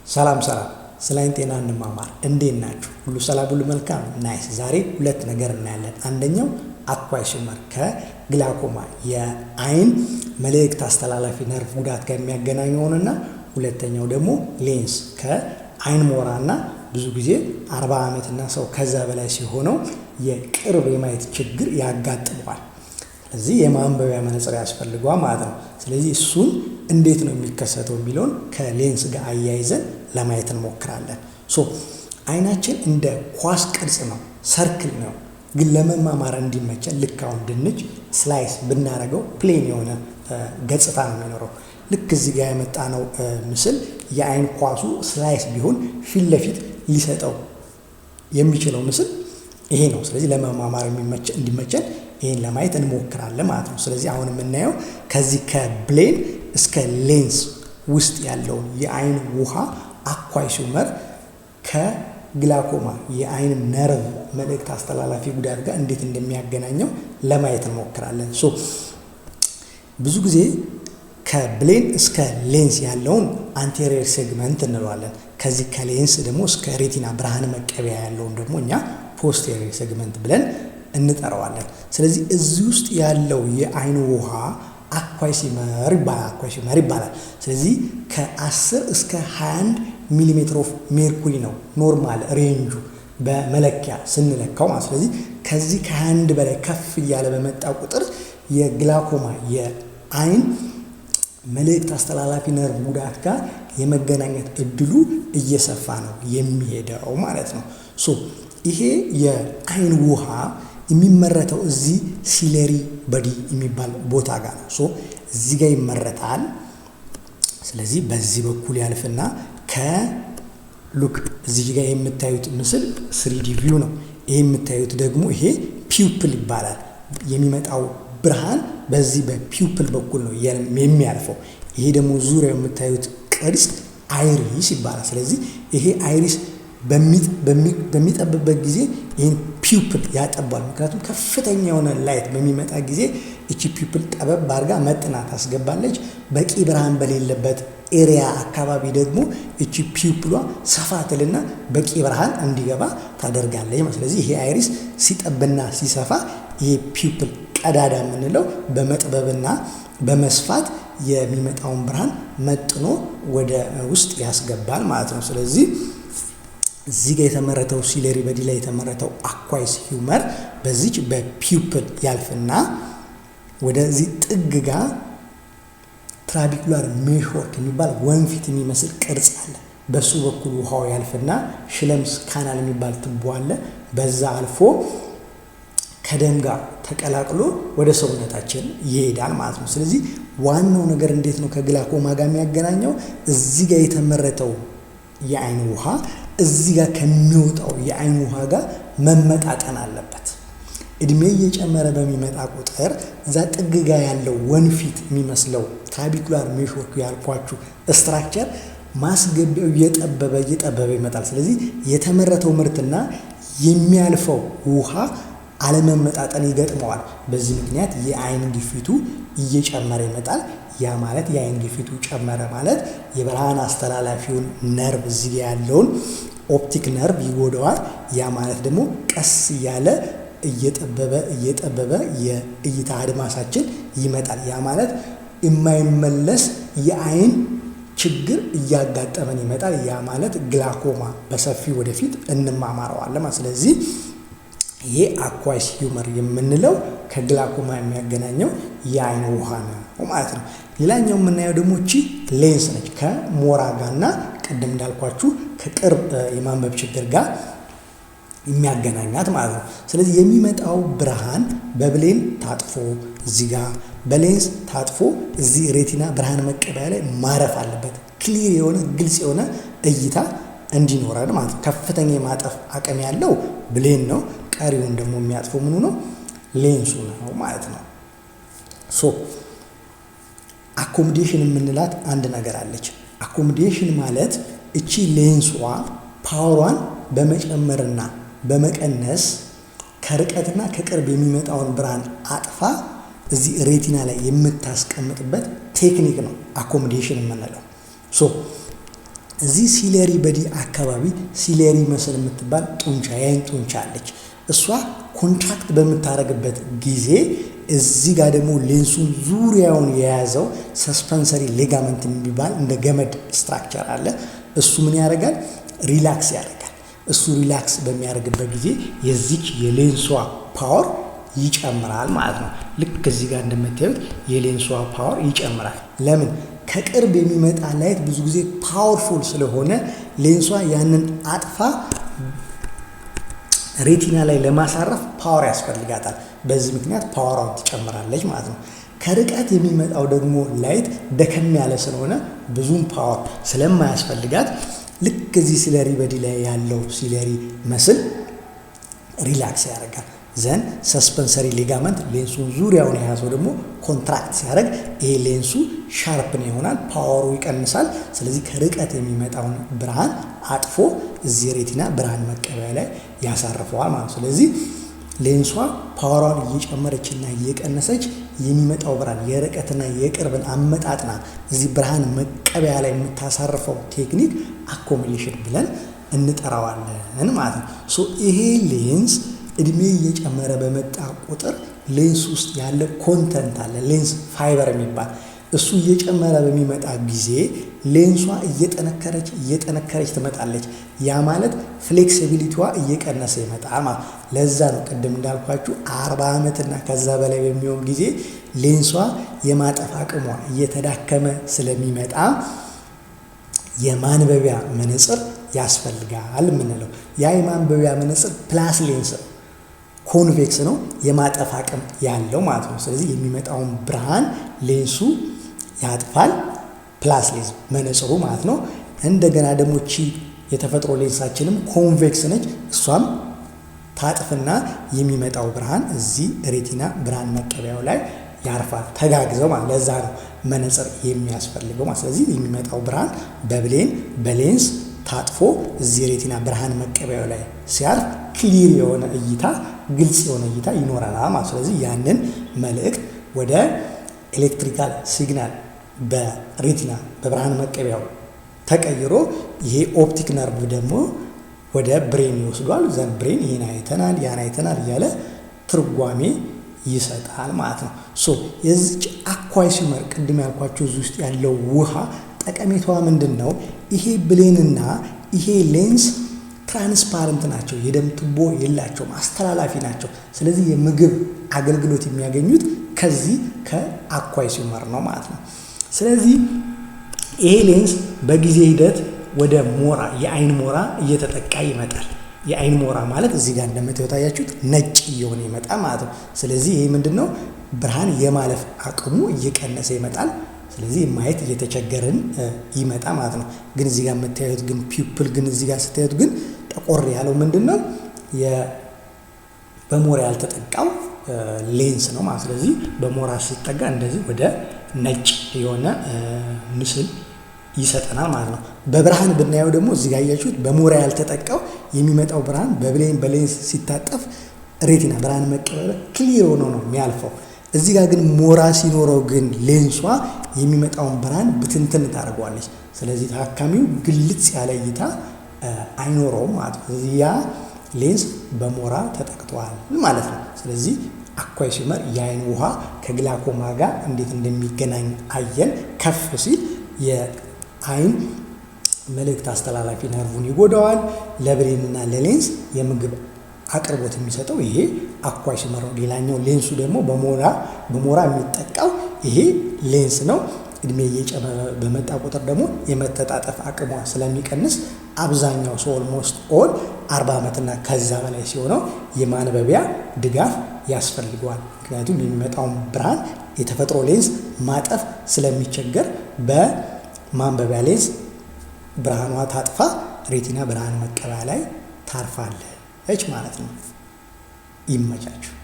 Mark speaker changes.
Speaker 1: ሰላም ስለ አይን ጤና እንማማር። እንዴት ናችሁ? ሁሉ ሰላም፣ ሁሉ መልካም፣ ናይስ። ዛሬ ሁለት ነገር እናያለን። አንደኛው አኳይሽመር ከግላኮማ የአይን መልእክት አስተላላፊ ነርቭ ጉዳት ጋር የሚያገናኘውንና ሁለተኛው ደግሞ ሌንስ ከአይን ሞራና ብዙ ጊዜ 40 ዓመትና ሰው ከዛ በላይ ሲሆነው የቅርብ የማየት ችግር ያጋጥመዋል። ስለዚህ የማንበቢያ መነጽር ያስፈልገዋል ማለት ነው። ስለዚህ እሱን እንዴት ነው የሚከሰተው የሚለውን ከሌንስ ጋር አያይዘን ለማየት እንሞክራለን። አይናችን እንደ ኳስ ቅርጽ ነው፣ ሰርክል ነው። ግን ለመማማር እንዲመቸን ልክ አሁን ድንች ስላይስ ብናደርገው ፕሌን የሆነ ገጽታ ነው የሚኖረው። ልክ እዚህ ጋር የመጣነው ምስል የአይን ኳሱ ስላይስ ቢሆን ፊት ለፊት ሊሰጠው የሚችለው ምስል ይሄ ነው። ስለዚህ ለመማማር እንዲመቸን ይሄን ለማየት እንሞክራለን ማለት ነው። ስለዚህ አሁን የምናየው ከዚህ ከብሌን እስከ ሌንስ ውስጥ ያለውን የአይን ውሃ አኳይሽመር ከግላኮማ የአይን ነርቭ መልእክት አስተላላፊ ጉዳት ጋር እንዴት እንደሚያገናኘው ለማየት እንሞክራለን። ብዙ ጊዜ ከብሌን እስከ ሌንስ ያለውን አንቴሪየር ሴግመንት እንለዋለን። ከዚህ ከሌንስ ደግሞ እስከ ሬቲና ብርሃን መቀበያ ያለውን ደግሞ እኛ ፖስቴሪየር ሴግመንት ብለን እንጠራዋለን። ስለዚህ እዚህ ውስጥ ያለው የአይን ውሃ አኳይሽመር ይባላል። ስለዚህ ከ10 እስከ 21 ሚሊሜትር ኦፍ ሜርኩሪ ነው ኖርማል ሬንጁ በመለኪያ ስንለካው ማለት። ስለዚህ ከዚህ ከ21 በላይ ከፍ እያለ በመጣ ቁጥር የግላኮማ የአይን መልእክት አስተላላፊ ነርቭ ጉዳት ጋር የመገናኘት እድሉ እየሰፋ ነው የሚሄደው ማለት ነው። ይሄ የአይን ውሃ የሚመረተው እዚህ ሲለሪ በዲ የሚባል ቦታ ጋር ነው። እዚህ ጋር ይመረታል። ስለዚህ በዚህ በኩል ያልፍና ከሉክ እዚህ ጋር የምታዩት ምስል 3D ቪው ነው። ይሄ የምታዩት ደግሞ ይሄ ፒውፕል ይባላል። የሚመጣው ብርሃን በዚህ በፒውፕል በኩል ነው የሚያልፈው። ይሄ ደግሞ ዙሪያው የምታዩት ቅርጽ አይሪስ ይባላል። ስለዚህ ይሄ አይሪስ በሚጠብበት ጊዜ ይህን ፒውፕል ያጠባል። ምክንያቱም ከፍተኛ የሆነ ላይት በሚመጣ ጊዜ እቺ ፒውፕል ጠበብ አድርጋ መጥና ታስገባለች። በቂ ብርሃን በሌለበት ኤሪያ አካባቢ ደግሞ እቺ ፒውፕሏ ሰፋ ትልና በቂ ብርሃን እንዲገባ ታደርጋለች። ስለዚህ ይሄ አይሪስ ሲጠብና ሲሰፋ ይሄ ፒውፕል ቀዳዳ የምንለው በመጥበብና በመስፋት የሚመጣውን ብርሃን መጥኖ ወደ ውስጥ ያስገባል ማለት ነው። ስለዚህ እዚህ ጋር የተመረተው ሲለሪ በዲ ላይ የተመረተው አኳይሽመር በዚች በፒውፕል ያልፍና ወደዚህ ጥግ ጋር ትራቢኩላር ሜሽወርክ የሚባል ወንፊት የሚመስል ቅርጽ አለ። በሱ በኩል ውሃው ያልፍና ሽለምስ ካናል የሚባል ትቦ አለ። በዛ አልፎ ከደም ጋር ተቀላቅሎ ወደ ሰውነታችን ይሄዳል ማለት ነው። ስለዚህ ዋናው ነገር እንዴት ነው ከግላኮማ ጋር የሚያገናኘው? እዚህ ጋር የተመረተው የአይን ውሃ እዚህ ጋር ከሚወጣው የአይን ውሃ ጋር መመጣጠን አለበት። እድሜ እየጨመረ በሚመጣ ቁጥር እዛ ጥግ ጋር ያለው ወንፊት የሚመስለው ትራቢኩላር ሜሽወርክ ያልኳችሁ ስትራክቸር ማስገቢያው እየጠበበ ይመጣል። ስለዚህ የተመረተው ምርትና የሚያልፈው ውሃ አለመመጣጠን ይገጥመዋል። በዚህ ምክንያት የአይን ግፊቱ እየጨመረ ይመጣል። ያ ማለት የአይን ግፊቱ ጨመረ ማለት የብርሃን አስተላላፊውን ነርቭ እዚህ ያለውን ኦፕቲክ ነርቭ ይጎዳዋል። ያ ማለት ደግሞ ቀስ እያለ እየጠበበ የእይታ አድማሳችን ይመጣል። ያ ማለት የማይመለስ የአይን ችግር እያጋጠመን ይመጣል። ያ ማለት ግላኮማ በሰፊ ወደፊት እንማማረዋለን። ስለዚህ ይሄ አኳይሽመር የምንለው ከግላኮማ የሚያገናኘው የአይን ውሃ ነው ማለት ነው። ሌላኛው የምናየው ደግሞ እቺ ሌንስ ነች። ከሞራ ጋርና ቀደም እንዳልኳችሁ ከቅርብ የማንበብ ችግር ጋር የሚያገናኛት ማለት ነው። ስለዚህ የሚመጣው ብርሃን በብሌን ታጥፎ እዚህ ጋር በሌንስ ታጥፎ እዚህ ሬቲና ብርሃን መቀበያ ላይ ማረፍ አለበት። ክሊር የሆነ ግልጽ የሆነ እይታ እንዲኖረን ማለት ነው። ከፍተኛ የማጠፍ አቅም ያለው ብሌን ነው። ቀሪውን ደግሞ የሚያጥፈው ምኑ ነው? ሌንሱ ነው ማለት ነው። አኮሞዴሽን የምንላት አንድ ነገር አለች። አኮሞዴሽን ማለት እቺ ሌንሷ ፓወሯን በመጨመርና በመቀነስ ከርቀትና ከቅርብ የሚመጣውን ብርሃን አጥፋ እዚህ ሬቲና ላይ የምታስቀምጥበት ቴክኒክ ነው አኮሞዴሽን የምንለው። እዚህ ሲለሪ በዲ አካባቢ ሲለሪ መስል የምትባል ጡንቻ የአይን ጡንቻ አለች። እሷ ኮንትራክት በምታደርግበት ጊዜ እዚህ ጋር ደግሞ ሌንሱን ዙሪያውን የያዘው ሰስፐንሰሪ ሌጋመንት የሚባል እንደ ገመድ ስትራክቸር አለ። እሱ ምን ያደርጋል? ሪላክስ ያደርጋል። እሱ ሪላክስ በሚያደርግበት ጊዜ የዚች የሌንሷ ፓወር ይጨምራል ማለት ነው። ልክ እዚህ ጋር እንደምታዩት የሌንሷ ፓወር ይጨምራል። ለምን? ከቅርብ የሚመጣ ላይት ብዙ ጊዜ ፓወርፉል ስለሆነ ሌንሷ ያንን አጥፋ ሬቲና ላይ ለማሳረፍ ፓወር ያስፈልጋታል። በዚህ ምክንያት ፓወሯን ትጨምራለች ማለት ነው። ከርቀት የሚመጣው ደግሞ ላይት ደከም ያለ ስለሆነ ብዙም ፓወር ስለማያስፈልጋት ልክ እዚህ ሲለሪ በዲ ላይ ያለው ሲለሪ መስል ሪላክስ ያደርጋል። ዘን ሰስፐንሰሪ ሊጋመንት ሌንሱን ዙሪያውን የያዘው ደግሞ ኮንትራክት ሲያደርግ ይሄ ሌንሱ ሻርፕን ይሆናል፣ ፓወሩ ይቀንሳል። ስለዚህ ከርቀት የሚመጣውን ብርሃን አጥፎ እዚህ ሬቲና ብርሃን መቀበያ ላይ ያሳርፈዋል ማለት ነው። ስለዚህ ሌንሷ ፓወሯን እየጨመረችና እየቀነሰች የሚመጣው ብርሃን የርቀትና የቅርብን አመጣጥና እዚህ ብርሃን መቀበያ ላይ የምታሳርፈው ቴክኒክ አኮሞዴሽን ብለን እንጠራዋለን ማለት ነው። ሶ ይሄ ሌንስ እድሜ እየጨመረ በመጣ ቁጥር ሌንስ ውስጥ ያለ ኮንተንት አለ፣ ሌንስ ፋይበር የሚባል እሱ እየጨመረ በሚመጣ ጊዜ ሌንሷ እየጠነከረች ትመጣለች። ያ ማለት ፍሌክሲቢሊቲዋ እየቀነሰ ይመጣል ማለት። ለዛ ነው ቅድም እንዳልኳችሁ 40 ዓመትና ከዛ በላይ በሚሆን ጊዜ ሌንሷ የማጠፍ አቅሟ እየተዳከመ ስለሚመጣ የማንበቢያ መነጽር ያስፈልጋል የምንለው። ያ የማንበቢያ መነጽር ፕላስ ሌንስ ነው፣ ኮንቬክስ ነው፣ የማጠፍ አቅም ያለው ማለት ነው። ስለዚህ የሚመጣውን ብርሃን ሌንሱ ያጥፋል፣ ፕላስ ሌንስ መነጽሩ ማለት ነው። እንደገና ደግሞ የተፈጥሮ ሌንሳችንም ኮንቬክስ ነች፣ እሷም ታጥፍና የሚመጣው ብርሃን እዚህ ሬቲና ብርሃን መቀበያው ላይ ያርፋል፣ ተጋግዘው ማለት። ለዛ ነው መነጽር የሚያስፈልገው ማለት። ስለዚህ የሚመጣው ብርሃን በሌንስ ታጥፎ እዚህ ሬቲና ብርሃን መቀበያው ላይ ሲያርፍ ክሊር የሆነ እይታ፣ ግልጽ የሆነ እይታ ይኖረናል ማለት። ስለዚህ ያንን መልእክት ወደ ኤሌክትሪካል ሲግናል በሬቲና በብርሃን መቀበያው ተቀይሮ ይሄ ኦፕቲክ ነርቭ ደግሞ ወደ ብሬን ይወስዷል። ዘን ብሬን ይሄን አይተናል ያን አይተናል እያለ ትርጓሜ ይሰጣል ማለት ነው። ሶ የዚች አኳይሲመር ቅድም ያልኳቸው እዚህ ውስጥ ያለው ውሃ ጠቀሜታዋ ምንድን ነው? ይሄ ብሌንና ይሄ ሌንስ ትራንስፓረንት ናቸው፣ የደም ቱቦ የላቸውም፣ አስተላላፊ ናቸው። ስለዚህ የምግብ አገልግሎት የሚያገኙት ከዚህ ከአኳይሲመር ነው ማለት ነው። ስለዚህ ይሄ ሌንስ በጊዜ ሂደት ወደ ሞራ የአይን ሞራ እየተጠቃ ይመጣል። የአይን ሞራ ማለት እዚህ ጋር እንደምታዩት ነጭ እየሆነ ይመጣል ማለት ነው። ስለዚህ ይሄ ምንድነው? ብርሃን የማለፍ አቅሙ እየቀነሰ ይመጣል። ስለዚህ ማየት እየተቸገረን ይመጣ ማለት ነው። ግን እዚህ ጋር የምታዩት ግን ፒፕል ግን እዚህ ጋር ስታዩት ግን ጠቆር ያለው ምንድነው? በሞራ ያልተጠቃው ሌንስ ነው ማለት። ስለዚህ በሞራ ሲጠጋ እንደዚህ ወደ ነጭ የሆነ ምስል ይሰጠናል ማለት ነው። በብርሃን ብናየው ደግሞ እዚህ ጋር ያያችሁት በሞራ ያልተጠቃው የሚመጣው ብርሃን በሌንስ ሲታጠፍ ሬቲና ብርሃን መቀበል ክሊር ሆኖ ነው የሚያልፈው። እዚህ ጋር ግን ሞራ ሲኖረው ግን ሌንሷ የሚመጣውን ብርሃን ብትንትን ታደርገዋለች። ስለዚህ ታካሚው ግልጽ ያለ እይታ አይኖረውም ማለት ነው። ያ ሌንስ በሞራ ተጠቅቷል ማለት ነው። ስለዚህ አኳይሲመር የአይን ውሃ ከግላኮማ ጋር እንዴት እንደሚገናኝ አየን። ከፍ ሲል የአይን መልእክት አስተላላፊ ነርቭን ይጎዳዋል። ለብሬንና ለሌንስ የምግብ አቅርቦት የሚሰጠው ይሄ አኳይሲመር ነው። ሌላኛው ሌንሱ ደግሞ በሞራ የሚጠቃው ይሄ ሌንስ ነው። እድሜ እየጨመረ በመጣ ቁጥር ደግሞ የመተጣጠፍ አቅሟ ስለሚቀንስ አብዛኛው ሰው ኦልሞስት ኦል 40 ዓመትና ከዛ በላይ ሲሆነው የማንበቢያ ድጋፍ ያስፈልገዋል። ምክንያቱም የሚመጣውን ብርሃን የተፈጥሮ ሌንስ ማጠፍ ስለሚቸገር በማንበቢያ ሌንስ ብርሃኗ ታጥፋ ሬቲና ብርሃን መቀበያ ላይ ታርፋለች ማለት ነው። ይመቻችሁ።